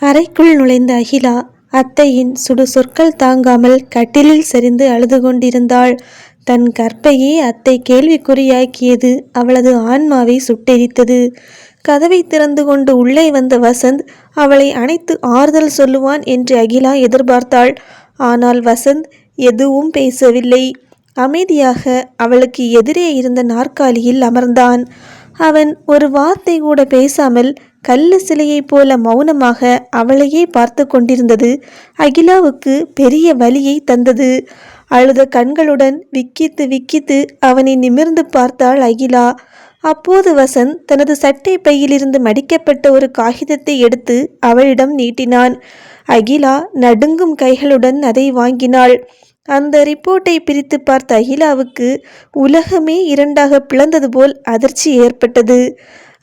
அறைக்குள் நுழைந்த அகிலா அத்தையின் சுடு சொற்கள் தாங்காமல் கட்டிலில் சரிந்து அழுது கொண்டிருந்தாள். தன் கற்பையே அத்தை கேள்விக்குறியாக்கியது அவளது ஆன்மாவை சுட்டெரித்தது. கதவை திறந்து கொண்டு உள்ளே வந்த வசந்த் அவளை அணைத்து ஆறுதல் சொல்லுவான் என்று அகிலா எதிர்பார்த்தாள். ஆனால் வசந்த் எதுவும் பேசவில்லை. அமைதியாக அவளுக்கு எதிரே இருந்த நாற்காலியில் அமர்ந்தான். அவன் ஒரு வார்த்தை கூட பேசாமல் கல்லு சிலையைப் போல மௌனமாக அவளையே பார்த்து கொண்டிருந்தது அகிலாவுக்கு பெரிய வலியை தந்தது. அழுத கண்களுடன் விக்கித்து விக்கித்து அவனை நிமிர்ந்து பார்த்தாள் அகிலா. அப்போது வசந்த் தனது சட்டை பையிலிருந்து மடிக்கப்பட்ட ஒரு காகிதத்தை எடுத்து அவளிடம் நீட்டினான். அகிலா நடுங்கும் கைகளுடன் அதை வாங்கினாள். அந்த ரிப்போர்ட்டை பிரித்து பார்த்த அகிலாவுக்கு உலகமே இரண்டாக பிளந்தது போல் அதிர்ச்சி ஏற்பட்டது.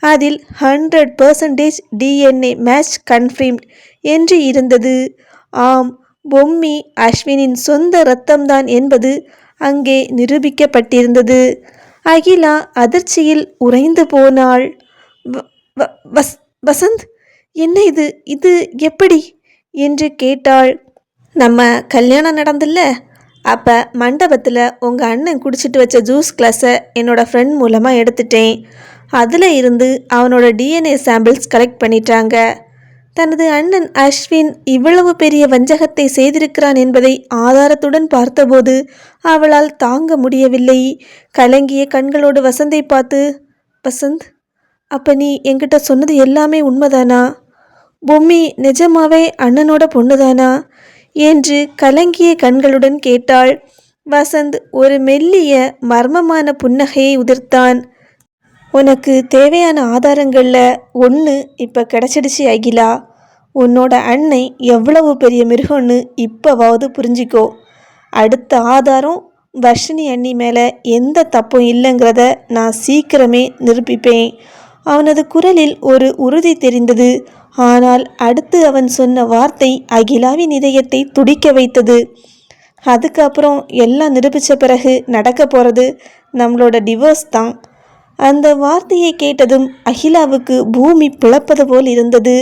அதில் 100% DNA மேட்ச் கன்ஃபர்ம்ட் என்று இருந்தது. ஆம், பொம்மி அஸ்வினின் சொந்த இரத்தம்தான் என்பது அங்கே நிரூபிக்கப்பட்டிருந்தது. அகிலா அதிர்ச்சியில் உறைந்து போனாள். வசந்த், என்ன இது இது எப்படி என்று கேட்டாள். நம்ம கல்யாணம் நடந்தில்ல, அப்போ மண்டபத்தில் உங்கள் அண்ணன் குடிச்சிட்டு வச்ச ஜூஸ் கிளாஸை என்னோட ஃப்ரெண்ட் மூலமாக எடுத்துட்டேன். அதில் இருந்து அவனோட DNA சாம்பிள்ஸ் கலெக்ட் பண்ணிட்டாங்க. தனது அண்ணன் அஸ்வின் இவ்வளவு பெரிய வஞ்சகத்தை செய்திருக்கிறான் என்பதை ஆதாரத்துடன் பார்த்தபோது அவளால் தாங்க முடியவில்லை. கலங்கிய கண்களோடு வசந்தை பார்த்து, வசந்த், அப்போ நீ என்கிட்ட சொன்னது எல்லாமே உண்மைதானா? பொம்மி நிஜமாவே அண்ணனோட பொண்ணுதானா என்று கலங்கிய கண்களுடன் கேட்டாள். வசந்த் ஒரு மெல்லிய மர்மமான புன்னகையை உதிர்த்தான். உனக்கு தேவையான ஆதாரங்களில் ஒன்று இப்போ கிடச்சிடுச்சு அகிலா. உன்னோட அன்னை எவ்வளவு பெரிய மிருகம்னு இப்போவாவது புரிஞ்சிக்கோ. அடுத்த ஆதாரம் வர்ஷினி அண்ணி மேலே எந்த தப்பும் இல்லைங்கிறத நான் சீக்கிரமே நிரூபிப்பேன். அவனது குரலில் ஒரு உறுதி தெரிந்தது. ஆனால் அடுத்து அவன் சொன்ன வார்த்தை அகிலாவின் இதயத்தை துடிக்க வைத்தது. அதுக்கப்புறம் எல்லாம் நிரூபித்த பிறகு நடக்க போகிறது நம்மளோட டிவோர்ஸ் தான். அந்த வார்த்தையை கேட்டதும் அகிலாவுக்கு பூமி பிளப்பது போல் இருந்தது.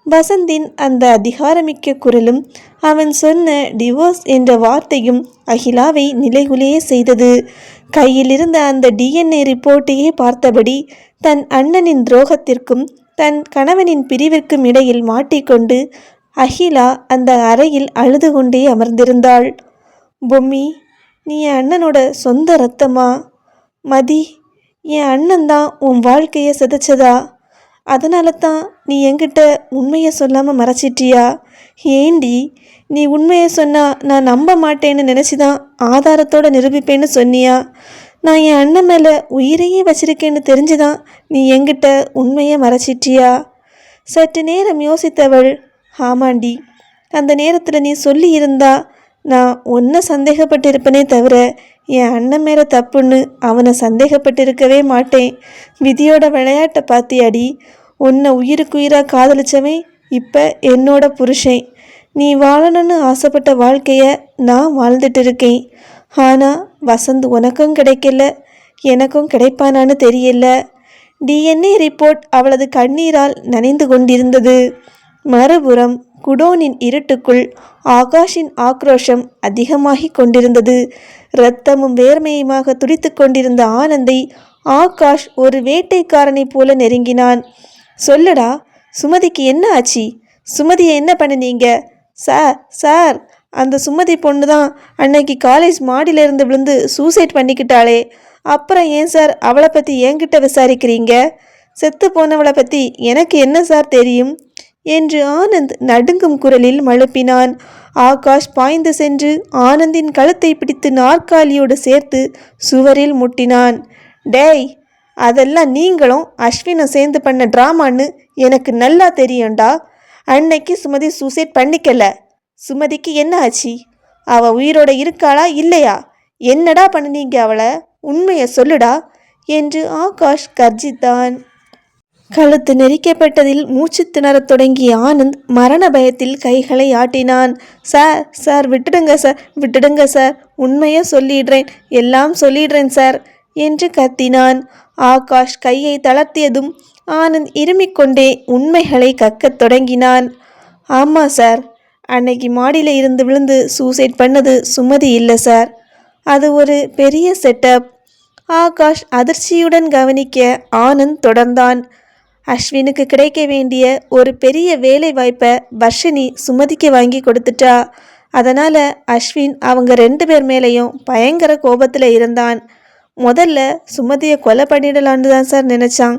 வசந்தின் அந்த அதிகாரமிக்க குரலும் அவன் சொன்ன டிவோர்ஸ் என்ற வார்த்தையும் அகிலாவை நிலைகுலைய செய்தது. கையில் இருந்த அந்த DNA ரிப்போர்ட்டையே பார்த்தபடி தன் அண்ணனின் துரோகத்திற்கும் தன் கணவனின் பிரிவிற்கும் இடையில் மாட்டிக்கொண்டு அகிலா அந்த அறையில் அழுது கொண்டே அமர்ந்திருந்தாள். பொம்மி, நீ என் அண்ணனோட சொந்த இரத்தமா? மதி, என் அண்ணன்தான் உன் வாழ்க்கையை சிதைச்சதா? அதனால தான் நீ என்கிட்ட உண்மையை சொல்லாமல் மறைச்சிட்டியா? ஏண்டி, நீ உண்மையை சொன்னால் நான் நம்ப மாட்டேன்னு நினச்சி தான் ஆதாரத்தோடு நிரூபிப்பேன்னு சொன்னியா? நான் என் அண்ணன் மேலே உயிரையே வச்சிருக்கேன்னு தெரிஞ்சுதான் நீ என்கிட்ட உண்மையை மறைச்சிட்டியா? சற்று நேரம் யோசித்தவள், ஆமாண்டி, அந்த நேரத்தில் நீ சொல்லி இருந்தா நான் ஒன்றை சந்தேகப்பட்டிருப்பனே தவிர என் அண்ணன் மேலே தப்புன்னு அவனை சந்தேகப்பட்டிருக்கவே மாட்டேன். விதியோட விளையாட்டை பார்த்தியாடி? உன்னை உயிருக்குயிராக காதலிச்சவன் இப்போ என்னோட புருஷன். நீ வாழணும்னு ஆசைப்பட்ட வாழ்க்கையை நான் வாழ்ந்துட்டு இருக்கேன். ஆனால் வசந்த் உனக்கும் கிடைக்கல, எனக்கும் கிடைப்பானான்னு தெரியல. DNA ரிப்போர்ட் அவளது கண்ணீரால் நனைந்து கொண்டிருந்தது. மறுபுறம் குடோனின் இருட்டுக்குள் ஆகாஷின் ஆக்ரோஷம் அதிகமாகி கொண்டிருந்தது. இரத்தமும் வேர்மையுமாக துடித்து கொண்டிருந்த ஆனந்தை ஆகாஷ் ஒரு வேட்டைக்காரனை போல நெருங்கினான். சொல்லுடா, சுமதிக்கு என்ன ஆச்சு? சுமதியை என்ன பண்ணினீங்க? சார் சார், அந்த சுமதி பொண்ணு தான் அன்னைக்கு காலேஜ் மாடியிலிருந்து விழுந்து சூசைட் பண்ணிக்கிட்டாளே. அப்புறம் ஏன் சார் அவளை பற்றி என்கிட்ட விசாரிக்கிறீங்க? செத்து போனவளை பற்றி எனக்கு என்ன சார் தெரியும் என்று ஆனந்த் நடுங்கும் குரலில் மழுப்பினான். ஆகாஷ் பாய்ந்து சென்று ஆனந்தின் கழுத்தை பிடித்து நாற்காலியோடு சேர்த்து சுவரில் முட்டினான். டேய், அதெல்லாம் நீங்களும் அஸ்வினும் சேர்ந்து பண்ண ட்ராமான்னு எனக்கு நல்லா தெரியும்டா. அன்னைக்கு சுமதி சூசைட் பண்ணிக்கல. சுமதிக்கு என்ன ஆச்சு? அவள் உயிரோட இருக்காளா இல்லையா? என்னடா பண்ணினீங்க அவளை? உண்மையை சொல்லுடா என்று ஆகாஷ் கர்ஜித்தான். கழுத்து நெரிக்கப்பட்டதில் மூச்சு திணறத் தொடங்கிய ஆனந்த் மரண பயத்தில் கைகளை ஆட்டினான். சார் சார், விட்டுடுங்க சார், விட்டுடுங்க சார், உண்மையை சொல்லிடுறேன், எல்லாம் சொல்லிடுறேன் சார் என்று கத்தினான். ஆகாஷ் கையை தளர்த்தியதும் ஆனந்த் இருமிக்கொண்டே உண்மைகளை கக்கத் தொடங்கினான். ஆமாம் சார், அன்னைக்கு மாடியில் இருந்து விழுந்து சூசைட் பண்ணது சுமதி இல்லை சார், அது ஒரு பெரிய செட்டப். ஆகாஷ் அதிர்ச்சியுடன் கவனிக்க ஆனந்த் தொடர்ந்தான். அஸ்வினுக்கு கிடைக்க வேண்டிய ஒரு பெரிய வேலை வாய்ப்பை வர்ஷினி சுமதிக்கு வாங்கி கொடுத்துட்டா. அதனால் அஸ்வின் அவங்க 2 பேர் மேலேயும் பயங்கர கோபத்தில் இருந்தான். முதல்ல சுமதியை கொலை பண்ணிடலான்னு தான் சார் நினச்சான்.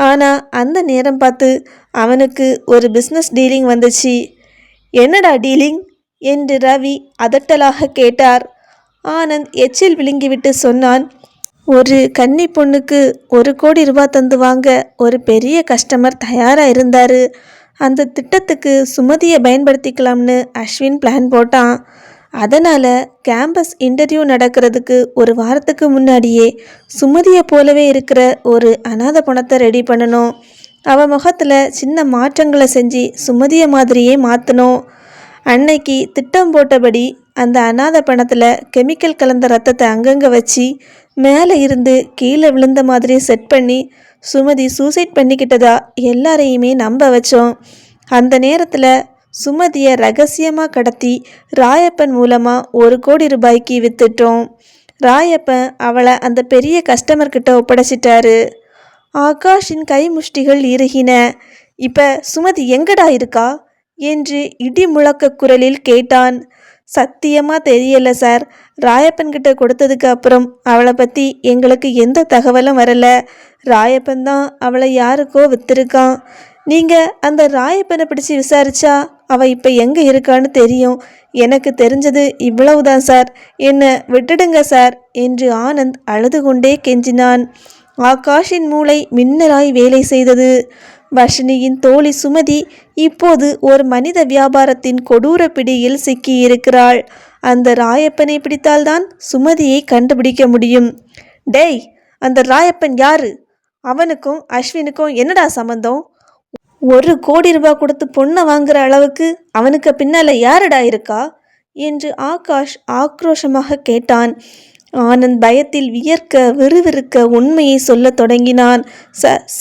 ஆனால் அந்த நேரம் பார்த்து அவனுக்கு ஒரு பிஸ்னஸ் டீலிங் வந்துச்சு. என்னடா டீலிங் என்று ரவி அதட்டலாக கேட்டார். ஆனந்த் எச்சில் விழுங்கிவிட்டு சொன்னான், ஒரு கன்னி பொண்ணுக்கு 1 கோடி ரூபாய் தந்து வாங்க ஒரு பெரிய கஸ்டமர் தயாராக இருந்தார். அந்த திட்டத்துக்கு சுமதியை பயன்படுத்திக்கலாம்னு அஸ்வின் பிளான் போட்டான். அதனால் கேம்பஸ் இன்டர்வியூ நடக்கிறதுக்கு 1 வாரத்துக்கு முன்னாடியே சுமதியை போலவே இருக்கிற ஒரு அனாதை பணத்தை ரெடி பண்ணணும். அவள் முகத்தில் சின்ன மாற்றங்களை செஞ்சு சுமதியை மாதிரியே மாற்றணும். அன்னைக்கு திட்டம் போட்டபடி அந்த அனாதை பணத்தில் கெமிக்கல் கலந்த ரத்தத்தை அங்கங்கே வச்சு மேலே இருந்து கீழே விழுந்த மாதிரி செட் பண்ணி சுமதி சூசைட் பண்ணிக்கிட்டதா எல்லாரையுமே நம்ப வச்சோம். அந்த நேரத்தில் சுமதியை ரகசியமாக கடத்தி ராயப்பன் மூலமாக 1 கோடி ரூபாய்க்கு வித்துட்டோம். ராயப்பன் அவளை அந்த பெரிய கஸ்டமர்கிட்ட ஒப்படைச்சிட்டாரு. ஆகாஷின் கை முஷ்டிகள் இறுகின. இப்போ சுமதி எங்கடா இருக்கா என்று இடி முழக்க குரலில் கேட்டான். சத்தியமாக தெரியல சார், ராயப்பன்கிட்ட கொடுத்ததுக்கு அப்புறம் அவளை பற்றி எங்களுக்கு எந்த தகவலும் வரல. ராயப்பன் தான் அவளை யாருக்கோ விற்றுருக்கான். நீங்கள் அந்த ராயப்பனை பிடிச்சி விசாரிச்சா அவள் இப்போ எங்கே இருக்கான்னு தெரியும். எனக்கு தெரிஞ்சது இவ்வளவுதான் சார், என்னை விட்டுடுங்க சார் என்று ஆனந்த் அழுது கொண்டே கெஞ்சினான். ஆகாஷின் மூளை மின்னலாய் வேலை செய்தது. வர்ஷினியின் தோழி சுமதி இப்போது ஒரு மனித வியாபாரத்தின் கொடூர பிடியில் சிக்கியிருக்கிறாள். அந்த ராயப்பனை பிடித்தால்தான் சுமதியை கண்டுபிடிக்க முடியும். டேய், அந்த ராயப்பன் யாரு? அவனுக்கும் அஸ்வினுக்கும் என்னடா சம்பந்தம்? 1 கோடி ரூபாய் கொடுத்து பொண்ணை வாங்குற அளவுக்கு அவனுக்கு பின்னால் யாரடா இருக்கா என்று ஆகாஷ் ஆக்ரோஷமாக கேட்டான். ஆனந்த் பயத்தில் வியர்க்க விறுவிறுக்க உண்மையை சொல்ல தொடங்கினான்.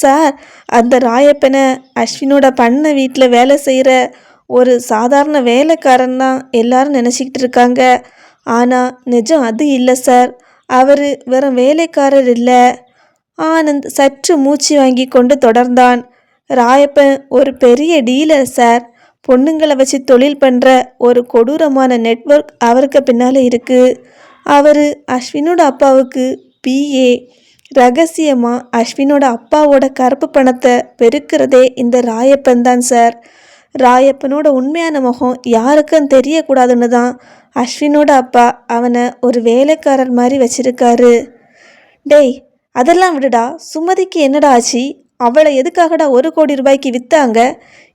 சார், அந்த ராயப்பனை அஸ்வினோட பண்ண வீட்டில் வேலை செய்கிற ஒரு சாதாரண வேலைக்காரன் தான் எல்லாரும் நினச்சிக்கிட்டு இருக்காங்க. ஆனால் நிஜம் அது இல்லை சார், அவர் வெறும் வேலைக்காரர் இல்லை. ஆனந்த் சற்று மூச்சு வாங்கி கொண்டு தொடர்ந்தான். ராயப்பன் ஒரு பெரிய டீலர் சார், பொண்ணுங்களை வச்சு தொழில் பண்ணுற ஒரு கொடூரமான நெட்வொர்க் அவருக்கு பின்னால் இருக்குது. அவர் அஸ்வினோட அப்பாவுக்கு பிஏ. ரகசியமாக அஸ்வினோட அப்பாவோட கருப்பு பணத்தை பெருக்கிறதே இந்த ராயப்பன் தான் சார். ராயப்பனோட உண்மையான முகம் யாருக்கும் தெரியக்கூடாதுன்னு தான் அஸ்வினோட அப்பா அவனை ஒரு வேலைக்காரர் மாதிரி வச்சிருக்காரு. டேய், அதெல்லாம் விடுடா, சுமதிக்கு என்னடா ஆச்சு? அவளை எதுக்காகடா 1 கோடி ரூபாய்க்கு விற்றாங்க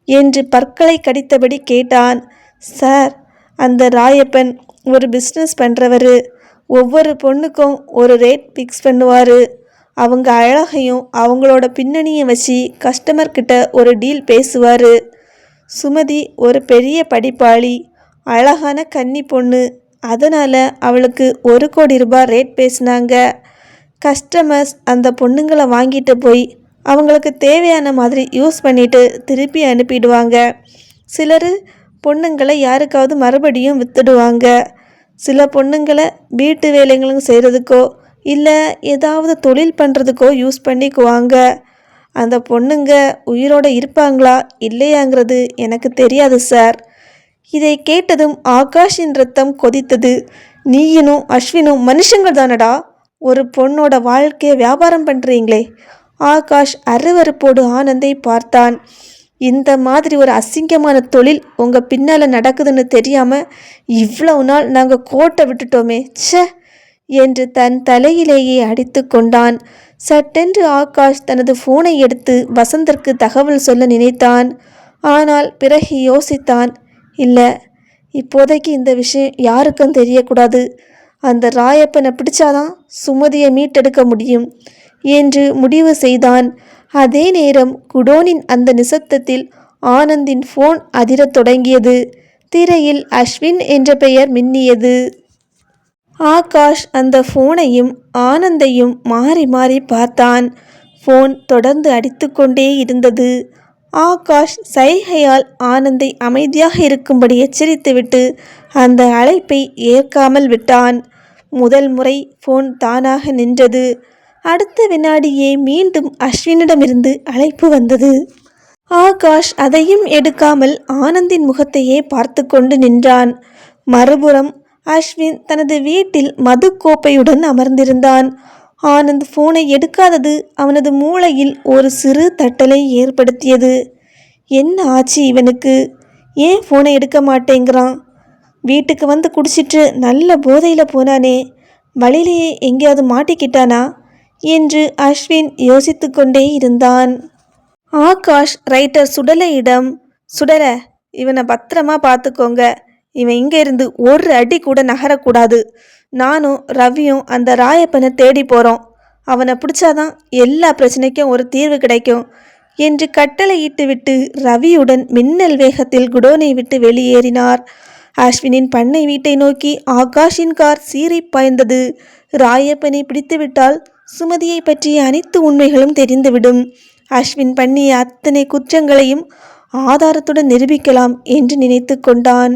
என்று பற்களை கடித்தபடி கேட்டான். சார், அந்த ராயப்பன் ஒரு பிஸ்னஸ் பண்ணுறவர். ஒவ்வொரு பொண்ணுக்கும் ஒரு ரேட் ஃபிக்ஸ் பண்ணுவார். அவங்க அழகையும் அவங்களோட பின்னணியை வச்சு கஸ்டமர்கிட்ட ஒரு டீல் பேசுவார். சுமதி ஒரு பெரிய படிப்பாளி, அழகான கன்னி பொண்ணு. அதனால் அவளுக்கு 1 கோடி ரூபாய் ரேட் பேசினாங்க. கஸ்டமர்ஸ் அந்த பொண்ணுங்களை வாங்கிட்டு போய் அவங்களுக்கு தேவையான மாதிரி யூஸ் பண்ணிவிட்டு திருப்பி அனுப்பிடுவாங்க. சிலர் பொண்ணுங்களை யாருக்காவது மறுபடியும் விற்றுடுவாங்க. சில பொண்ணுங்களை வீட்டு வேலைங்களும் செய்கிறதுக்கோ இல்லை ஏதாவது தொழில் பண்ணுறதுக்கோ யூஸ் பண்ணிக்குவாங்க. அந்த பொண்ணுங்க உயிரோடு இருப்பாங்களா இல்லையாங்கிறது எனக்கு தெரியாது சார். இதை கேட்டதும் ஆகாஷின் ரத்தம் கொதித்தது. நீயும் அஸ்வினும் மனுஷங்கள் தானடா, ஒரு பொண்ணோட வாழ்க்கையை வியாபாரம் பண்ணுறீங்களே. ஆகாஷ் அருவருப்போடு ஆனந்தை பார்த்தான். இந்த மாதிரி ஒரு அசிங்கமான தொழில் உங்கள் பின்னால் நடக்குதுன்னு தெரியாமல் இவ்வளவு நாள் நாங்கள் கோட்டை விட்டுட்டோமே ச்சே என்று தன் தலையிலேயே அடித்து கொண்டான். சட்டென்று ஆகாஷ் தனது ஃபோனை எடுத்து வசந்திற்கு தகவல் சொல்ல நினைத்தான். ஆனால் பிறகு யோசித்தான். இல்லை, இப்போதைக்கு இந்த விஷயம் யாருக்கும் தெரியக்கூடாது. அந்த ராயப்பனை பிடிச்சாதான் சுமதியை மீட்டெடுக்க முடியும் என்று முடிவு செய்தான். அதே நேரம் குடோனின் அந்த நிசப்தத்தில் ஆனந்தின் ஃபோன் அதிரத் தொடங்கியது. திரையில் அஸ்வின் என்ற பெயர் மின்னியது. ஆகாஷ் அந்த ஃபோனையும் ஆனந்தையும் மாறி மாறி பார்த்தான். ஃபோன் தொடர்ந்து அடித்து கொண்டே இருந்தது. ஆகாஷ் சைகையால் ஆனந்தை அமைதியாக இருக்கும்படி எச்சரித்துவிட்டு அந்த அழைப்பை ஏற்காமல் விட்டான். முதல் முறை ஃபோன் தானாக நின்றது. அடுத்த வினாடியே மீண்டும் அஸ்வினிடமிருந்து அழைப்பு வந்தது. ஆகாஷ் அதையும் எடுக்காமல் ஆனந்தின் முகத்தையே பார்த்து கொண்டு நின்றான். மறுபுறம் அஸ்வின் தனது வீட்டில் மது கோப்பையுடன் அமர்ந்திருந்தான். ஆனந்த் ஃபோனை எடுக்காதது அவனது மூளையில் ஒரு சிறு தட்டலை ஏற்படுத்தியது. என்ன ஆச்சு இவனுக்கு? ஏன் ஃபோனை எடுக்க மாட்டேங்கிறான்? வீட்டுக்கு வந்து குடிச்சிட்டு நல்ல போதையில் போனானே, வழியிலேயே எங்கேயாவது மாட்டிக்கிட்டானா என்று அஸ்வின் யோசித்து கொண்டே இருந்தான். ஆகாஷ் ரைட்டர் சுடலையிடம், சுடல, இவனை பத்திரமா பார்த்துக்கோங்க. இவன் இங்கே இருந்து ஒரு அடி கூட நகரக்கூடாது. நானும் ரவியும் அந்த ராயப்பனை தேடி போகிறோம். அவனை பிடிச்சாதான் எல்லா பிரச்சனைக்கும் ஒரு தீர்வு கிடைக்கும் என்று கட்டளையிட்டு விட்டு ரவியுடன் மின்னல் வேகத்தில் குடோனை விட்டு வெளியேறினார். அஸ்வினின் பண்ணை வீட்டை நோக்கி ஆகாஷின் கார் சீறி பாய்ந்தது. ராயப்பனை பிடித்துவிட்டால் சுமதியை பற்றிய அனைத்து உண்மைகளும் தெரிந்துவிடும். அஸ்வின் பண்ணிய அத்தனை குற்றங்களையும் ஆதாரத்துடன் நிரூபிக்கலாம் என்று நினைத்து கொண்டான்.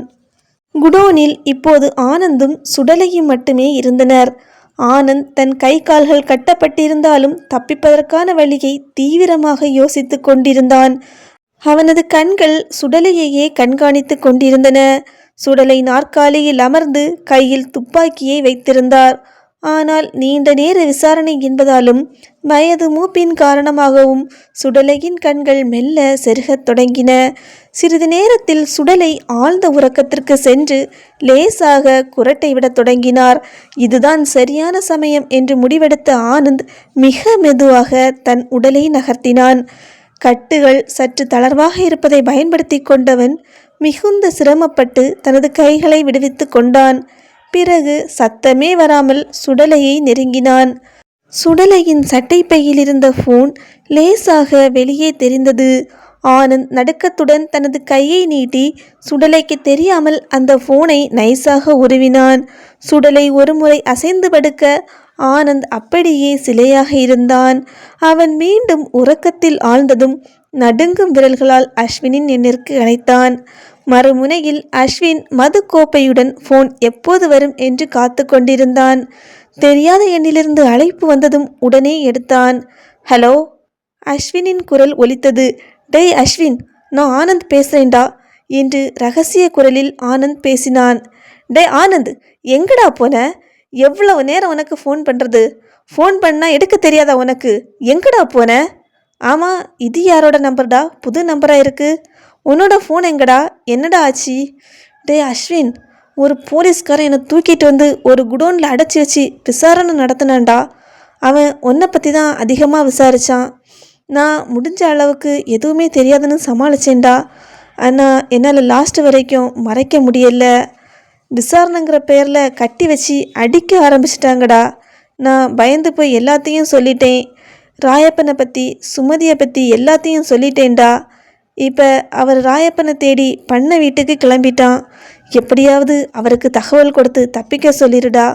குடோனில் இப்போது ஆனந்தும் சுடலையும் மட்டுமே இருந்தனர். ஆனந்த் தன் கை கால்கள் கட்டப்பட்டிருந்தாலும் தப்பிப்பதற்கான வழியை தீவிரமாக யோசித்து கொண்டிருந்தான். அவனது கண்கள் சுடலையையே கண்காணித்து கொண்டிருந்தன. சுடலை நாற்காலியில் அமர்ந்து கையில் துப்பாக்கியை வைத்திருந்தார். ஆனால் நீண்ட நேர விசாரணை என்பதாலும் வயது மூப்பின் காரணமாகவும் சுடலையின் கண்கள் மெல்ல செருகத் தொடங்கின. சிறிது நேரத்தில் சுடலை ஆழ்ந்த உறக்கத்திற்கு சென்று லேசாக குரட்டை விடத் தொடங்கினார். இதுதான் சரியான சமயம் என்று முடிவெடுத்த ஆனந்த் மிக மெதுவாக தன் உடலை நகர்த்தினான். கட்டுகள் சற்று தளர்வாக இருப்பதை பயன்படுத்தி கொண்டவன் மிகுந்த சிரமப்பட்டு தனது கைகளை விடுவித்து கொண்டான். பிறகு சத்தமே வராமல் சுடலையை நெருங்கினான். சுடலையின் சட்டைப்பையில் இருந்த ஃபோன் லேசாக வெளியே தெரிந்தது. ஆனந்த் நடுக்கத்துடன் தனது கையை நீட்டி சுடலைக்கு தெரியாமல் அந்த ஃபோனை நைஸாக உருவினான். சுடலை ஒருமுறை அசைந்து படுக்க ஆனந்த் அப்படியே சிலையாக இருந்தான். அவன் மீண்டும் உறக்கத்தில் ஆழ்ந்ததும் நடுங்கும் விரல்களால் அஸ்வினின் எண்ணிற்கு அழைத்தான். மறுமுனையில் அஸ்வின் மது கோப்பையுடன் ஃபோன் எப்போது வரும் என்று காத்து கொண்டிருந்தான். தெரியாத எண்ணிலிருந்து அழைப்பு வந்ததும் உடனே எடுத்தான். ஹலோ, அஸ்வினின் குரல் ஒலித்தது. டேய் அஸ்வின், நான் ஆனந்த் பேசுறேன்டா என்று ரகசிய குரலில் ஆனந்த் பேசினான். டே ஆனந்த், எங்கடா போன? எவ்வளவு நேரம் உனக்கு ஃபோன் பண்ணுறது? ஃபோன் பண்ணால் எடுக்க தெரியாதா உனக்கு? எங்கடா போன? ஆமாம், இது யாரோட நம்பர்டா? புது நம்பராக இருக்குது. உன்னோட ஃபோன் எங்கடா? என்னடா ஆச்சு? டே அஸ்வின், ஒரு போலீஸ்காரன் என்னை தூக்கிட்டு வந்து ஒரு குடோனில் அடைச்சி வச்சு விசாரணை நடத்தினான்டா. அவன் உன்னை பற்றி தான் அதிகமாக விசாரித்தான். நான் முடிஞ்ச அளவுக்கு எதுவுமே தெரியாதுன்னு சமாளித்தேன்டா. ஆனால் என்னால் லாஸ்ட் வரைக்கும் மறைக்க முடியலை. விசாரணைங்கிற பேரில் கட்டி வச்சு அடிக்க ஆரம்பிச்சிட்டாங்கடா. நான் பயந்து போய் எல்லாத்தையும் சொல்லிட்டேன். ராயப்பனை பற்றி, சுமதியை பற்றி எல்லாத்தையும் சொல்லிட்டேன்டா. இப்போ அவர் ராயப்பனை தேடி பண்ண வீட்டுக்கு கிளம்பிட்டான். எப்படியாவது அவருக்கு தகவல் கொடுத்து தப்பிக்க சொல்லிடுடா.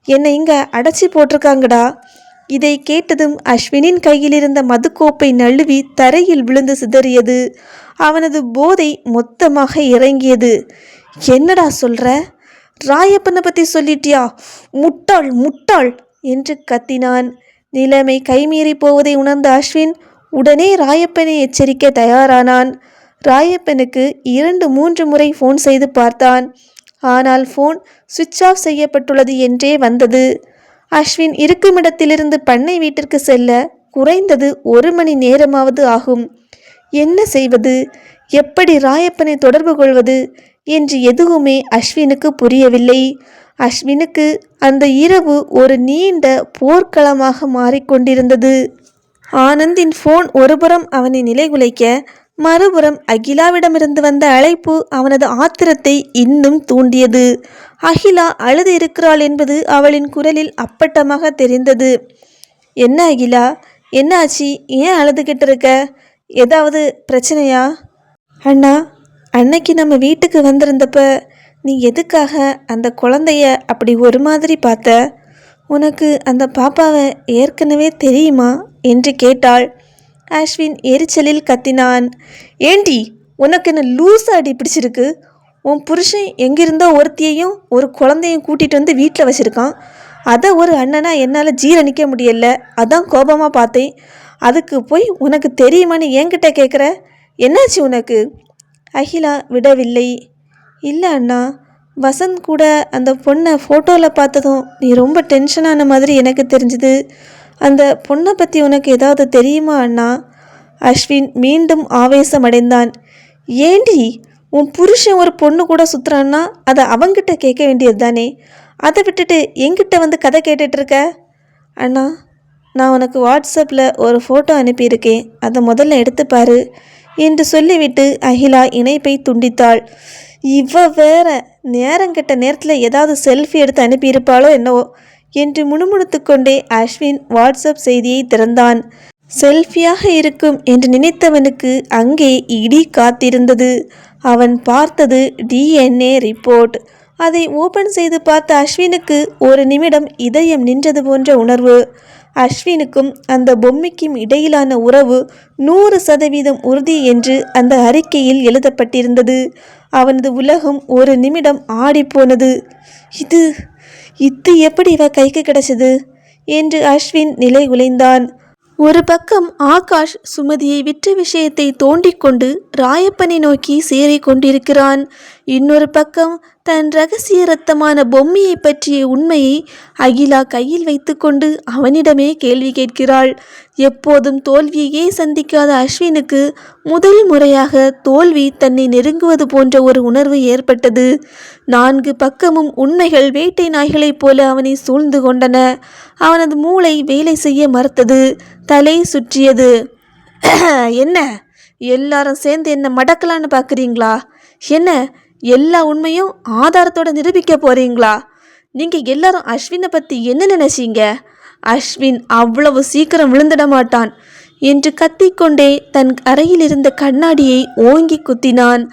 என்னை இங்கே அடைச்சி போட்டிருக்காங்கடா. இதை கேட்டதும் அஸ்வினின் கையில் இருந்த மதுக்கோப்பை நழுவி தரையில் விழுந்து சிதறியது. அவனது போதை மொத்தமாக இறங்கியது. என்னடா சொல்கிற? ராயப்பனை பற்றி சொல்லிட்டியா? முட்டாள் முட்டாள் என்று கத்தினான். நிலைமை கைமீறி போவதை உணர்ந்த அஸ்வின் உடனே ராயப்பனை எச்சரிக்க தயாரானான். ராயப்பனுக்கு 2-3 முறை ஃபோன் செய்து பார்த்தான். ஆனால் ஃபோன் சுவிட்ச் ஆஃப் செய்யப்பட்டுள்ளது என்றே வந்தது. அஸ்வின் இருக்குமிடத்திலிருந்து பண்ணை வீட்டிற்கு செல்ல குறைந்தது 1 மணி நேரமாவது ஆகும். என்ன செய்வது, எப்படி ராயப்பனை தொடர்பு கொள்வது என்று எதுவுமே அஸ்வினுக்கு புரியவில்லை. அஸ்வினுக்கு அந்த இரவு ஒரு நீண்ட போர்க்களமாக மாறிக்கொண்டிருந்தது. ஆனந்தின் ஃபோன் ஒருபுறம் அவனை நிலைகுலைக்க, மறுபுறம் அகிலாவிடமிருந்து வந்த அழைப்பு அவனது ஆத்திரத்தை இன்னும் தூண்டியது. அகிலா அழுது இருக்கிறாள் என்பது அவளின் குரலில் அப்பட்டமாக தெரிந்தது. என்ன அகிலா, என்ன ஆச்சு? ஏன் அழுதுகிட்டு இருக்க? ஏதாவது பிரச்சனையா? அண்ணா, அன்னைக்கு நம்ம வீட்டுக்கு வந்திருந்தப்ப நீ எதுக்காக அந்த குழந்தைய அப்படி ஒரு மாதிரி பார்த்த? உனக்கு அந்த பாப்பாவை ஏற்கனவே தெரியுமா என்று கேட்டாள். அஸ்வின் எரிச்சலில் கத்தினான். ஏண்டி, உனக்கு என்ன லூஸ் அடி பிடிச்சிருக்கு? உன் புருஷன் எங்கிருந்தோ ஒருத்தியையும் ஒரு குழந்தையும் கூட்டிகிட்டு வந்து வீட்டில் வச்சுருக்கான். அதை ஒரு அண்ணனா என்னால் ஜீரணிக்க முடியல. அதான் கோபமாக பார்த்தேன். அதுக்கு போய் உனக்கு தெரியுமான்னு என்கிட்ட கேட்குற? என்னாச்சு உனக்கு? அகிலா விடவில்லை. இல்லை அண்ணா, வசந்த் கூட அந்த பொண்ணை ஃபோட்டோவில் பார்த்ததும் நீ ரொம்ப டென்ஷனான மாதிரி எனக்கு தெரிஞ்சுது. அந்த பொண்ணை பற்றி உனக்கு ஏதாவது தெரியுமா அண்ணா? அஸ்வின் மீண்டும் ஆவேசமடைந்தான். ஏண்டி, உன் புருஷன் ஒரு பொண்ணு கூட சுற்றுறான்னா அதை அவங்கிட்ட கேட்க வேண்டியது தானே? அதை விட்டுட்டு என்கிட்ட வந்து கதை கேட்டுட்ருக்க? அண்ணா, நான் உனக்கு வாட்ஸ்அப்பில் ஒரு ஃபோட்டோ அனுப்பியிருக்கேன், அதை முதல்ல எடுத்துப்பாரு என்று சொல்லிவிட்டு அகிலா இணைப்பை துண்டித்தாள். இவ வேற நேரங்கெட்ட நேரத்தில் ஏதாவது செல்ஃபி எடுத்து அனுப்பியிருப்பாளோ என்னவோ என்று முணுமுணுத்து கொண்டே அஸ்வின் வாட்ஸ்அப் செய்தியை திறந்தான். செல்ஃபியாக இருக்கும் என்று நினைத்தவனுக்கு அங்கே இடி காத்திருந்தது. அவன் பார்த்தது DNA ரிப்போர்ட். அதை ஓபன் செய்து பார்த்த அஸ்வினுக்கு ஒரு நிமிடம் இதயம் நின்றது போன்ற உணர்வு. அஸ்வினுக்கும் அந்த பொம்மைக்கும் இடையிலான உறவு 100% உறுதி என்று அந்த அறிக்கையில் எழுதப்பட்டிருந்தது. அவனது உலகம் ஒரு நிமிடம் ஆடிப்போனது. இது இது எப்படி இவ கைக்கு கிடைச்சது என்று அஸ்வின் நிலை உலைந்தான். ஒரு பக்கம் ஆகாஷ் சுமதியை விற்ற விஷயத்தை தோண்டிக்கொண்டு ராயப்பனை நோக்கி சேரை கொண்டிருக்கிறான். இன்னொரு பக்கம் தன் இரகசிய ரத்தமான பொம்மையை பற்றிய உண்மையை அகிலா கையில் வைத்துக்கொண்டு அவனிடமே கேள்வி கேட்கிறாள். எப்போதும் தோல்வியையே சந்திக்காத அஸ்வினுக்கு முதல் முறையாக தோல்வி தன்னை நெருங்குவது போன்ற ஒரு உணர்வு ஏற்பட்டது. 4 பக்கமும் உண்மைகள் வேட்டை நாய்களைப் போல அவனை சூழ்ந்து கொண்டன. அவனது மூளை வேலை செய்ய மறுத்தது. தலை சுற்றியது. என்ன, எல்லாரும் சேர்ந்து என்ன மடக்கலான்னு பார்க்குறீங்களா? என்ன, எல்லா உண்மையும் ஆதாரத்தோட நிரூபிக்க போறீங்களா? நீங்கள் எல்லாரும் அஸ்வினை பற்றி என்ன நினைச்சீங்க? அஸ்வின் அவ்வளவு சீக்கிரம் விழுந்துட மாட்டான் என்று கத்திக்கொண்டே தன் அறையில் இருந்த கண்ணாடியை ஓங்கி குத்தினான்.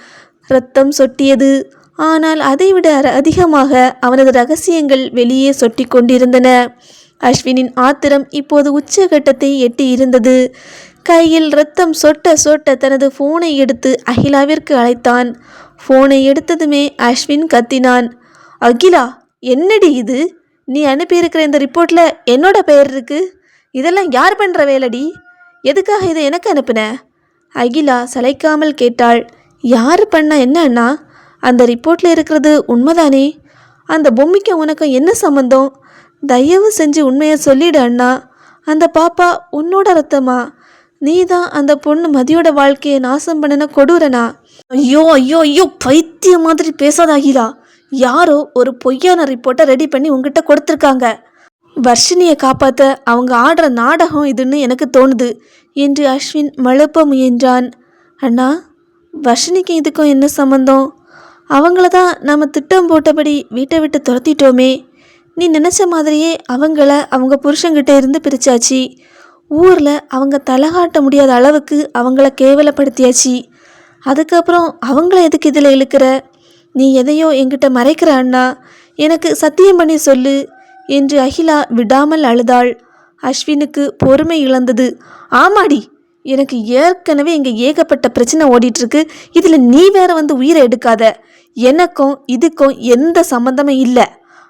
இரத்தம் சொட்டியது. ஆனால் அதைவிட அதிகமாக அவனது ரகசியங்கள் வெளியே சொட்டி கொண்டிருந்தன. அஸ்வினின் ஆத்திரம் இப்போது உச்சகட்டத்தை எட்டி இருந்தது. கையில் இரத்தம் சொட்ட சொட்ட தனது ஃபோனை எடுத்து அகிலாவிற்கு அழைத்தான். ஃபோனை எடுத்ததுமே அஸ்வின் கத்தினான். அகிலா, என்னடி இது? நீ அனுப்பியிருக்கிற இந்த ரிப்போர்ட்டில் என்னோட பெயர் இருக்கு. இதெல்லாம் யார் பண்ணுற வேலடி? எதுக்காக இதை எனக்கு அனுப்புன? அகிலா சளைக்காமல் கேட்டாள். யார் பண்ணா என்ன அண்ணா? அந்த ரிப்போர்ட்டில் இருக்கிறது உண்மைதானே? அந்த பொம்மைக்கு உனக்கு என்ன சம்மந்தம்? தயவு செஞ்சு உண்மையை சொல்லிடு அண்ணா. அந்த பாப்பா உன்னோட ரத்தமா? நீ தான் அந்த பொண்ணு மதியோட வாழ்க்கையை நாசம் பண்ணின கொடூரனா? ஐயோ ஐயோ ஐயோ, பைத்திய மாதிரி பேசாத அகிலா. யாரோ ஒரு பொய்யான ரிப்போர்ட்டை ரெடி பண்ணி உங்ககிட்ட கொடுத்துருக்காங்க. வர்ஷினியை காப்பாற்ற அவங்க ஆடுற நாடகம் இதுன்னு எனக்கு தோணுது என்று அஸ்வின் மழுப்ப முயன்றான். அண்ணா, வர்ஷினிக்கும் இதுக்கும் என்ன சம்மந்தம்? அவங்கள தான் நம்ம திட்டம் போட்டபடி வீட்டை விட்டு துரத்திட்டோமே. நீ நினச்ச மாதிரியே அவங்கள அவங்க புருஷங்கிட்ட இருந்து பிரிச்சாச்சு. ஊரில் அவங்க தலகாட்ட முடியாத அளவுக்கு அவங்கள கேவலப்படுத்தியாச்சு. அதுக்கப்புறம் அவங்கள எதுக்கு இதில் இழுக்கிற? நீ எதையோ என்கிட்ட மறைக்கிற அண்ணா. எனக்கு சத்தியம் பண்ணி சொல்லு என்று அகிலா விடாமல் அழுதாள். அஸ்வினுக்கு பொறுமை இழந்தது. ஆமாடி, எனக்கு ஏற்கனவே இங்கே ஏகப்பட்ட பிரச்சனை ஓடிட்டுருக்கு. இதில் நீ வேற வந்து உயிரை எடுக்காத. எனக்கும் இதுக்கும் எந்த சம்மந்தமும் இல்லை.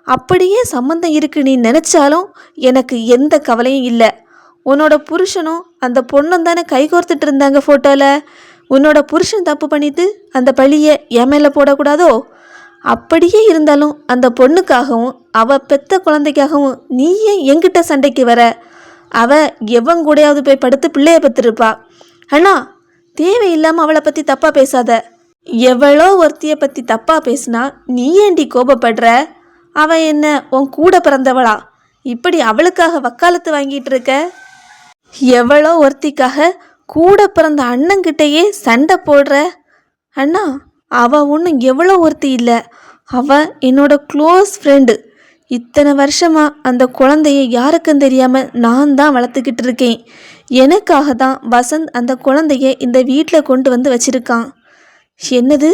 அப்படியே சம்மந்தம் இருக்கு நீ நினச்சாலும் எனக்கு எந்த கவலையும் இல்லை. உன்னோட புருஷனும் அந்த பொண்ணும் தானே கைகோர்த்துட்டு இருந்தாங்க ஃபோட்டோவில். உன்னோட புருஷன் தப்பு பண்ணிட்டு அந்த பழியை என் மேலே போடக்கூடாதோ? அப்படியே இருந்தாலும் அந்த பொண்ணுக்காகவும் அவள் பெத்த குழந்தைக்காகவும் நீ ஏன் என்கிட்ட சண்டைக்கு வர? அவள் எவன் கூடயாவது போய் படுத்து பிள்ளைய பெற்றிருப்பா. அண்ணா, தேவையில்லாமல் அவளை பற்றி தப்பாக பேசாத. எவ்வளோ ஒருத்தியை பற்றி தப்பாக பேசினா நீ ஏண்டி கோபப்படுற? அவன் என்ன உன் கூட பிறந்தவளா? இப்படி அவளுக்காக வக்காலத்து வாங்கிட்டு இருக்க? எவ்வளோ ஒருத்திக்காக கூட பிறந்த அண்ணங்கிட்டேயே சண்டை போடுற? அண்ணா, அவள் ஒன்றும் எவ்வளோ ஒருத்தி இல்லை. அவள் என்னோட க்ளோஸ் ஃப்ரெண்டு. இத்தனை வருஷமாக அந்த குழந்தைய யாருக்கும் தெரியாமல் நான் தான் வளர்த்துக்கிட்டு இருக்கேன். எனக்காக தான் வசந்த் அந்த குழந்தைய இந்த வீட்டில் கொண்டு வந்து வச்சிருக்கான். என்னது,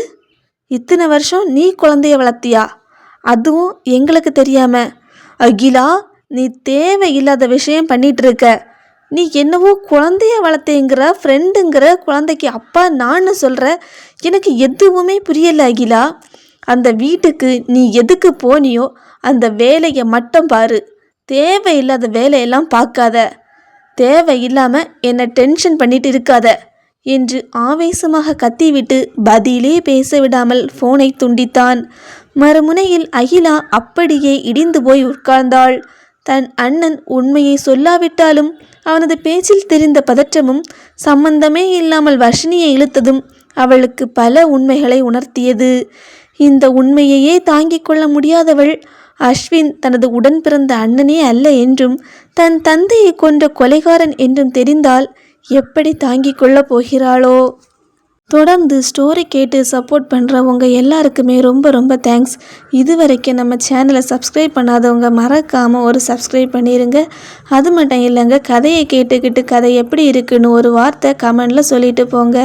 இத்தனை வருஷம் நீ குழந்தைய வளர்த்தியா? அதுவும் எங்களுக்கு தெரியாம? அகிலா, நீ தேவையில்லாத விஷயம் பண்ணிட்டு இருக்க. நீ என்னவோ குழந்தைய வளர்த்தேங்கிற, ஃப்ரெண்டுங்கிற, குழந்தைக்கு அப்பா நான் சொல்கிற. எனக்கு எதுவுமே புரியல அகிலா. அந்த வீட்டுக்கு நீ எதுக்கு போனியோ அந்த வேலையை மட்டும் பாரு. தேவையில்லாத வேலையெல்லாம் பார்க்காத. தேவையில்லாமல் என்னை டென்ஷன் பண்ணிட்டு இருக்காத என்று ஆவேசமாக கத்திவிட்டு பதிலே பேச விடாமல் ஃபோனை துண்டித்தான். மறுமுனையில் அகிலா அப்படியே இடிந்து போய் உட்கார்ந்தாள். தன் அண்ணன் உண்மையை சொல்லாவிட்டாலும் அவனது பேச்சில் தெரிந்த பதற்றமும் சம்பந்தமே இல்லாமல் வர்ஷினியை இழுத்ததும் அவளுக்கு பல உண்மைகளை உணர்த்தியது. இந்த உண்மையையே தாங்கிக் கொள்ள முடியாதவள் அஸ்வின் தனது உடன் பிறந்த அண்ணனே அல்ல என்றும் தன் தந்தையை கொன்ற கொலைகாரன் என்றும் தெரிந்தால் எப்படி தாங்கிக் கொள்ளப் போகிறாளோ? தொடர்ந்து ஸ்டோரி கேட்டு சப்போர்ட் பண்ணுறவங்க எல்லாருக்குமே ரொம்ப ரொம்ப தேங்க்ஸ். இது வரைக்கும் நம்ம சேனலை சப்ஸ்கிரைப் பண்ணாதவங்க மறக்காமல் ஒரு சப்ஸ்கிரைப் பண்ணிடுங்க. அது மட்டும் இல்லைங்க, கதையை கேட்டுக்கிட்டு கதை எப்படி இருக்குன்னு ஒரு வார்த்தை கமெண்டில் சொல்லிட்டு போங்க.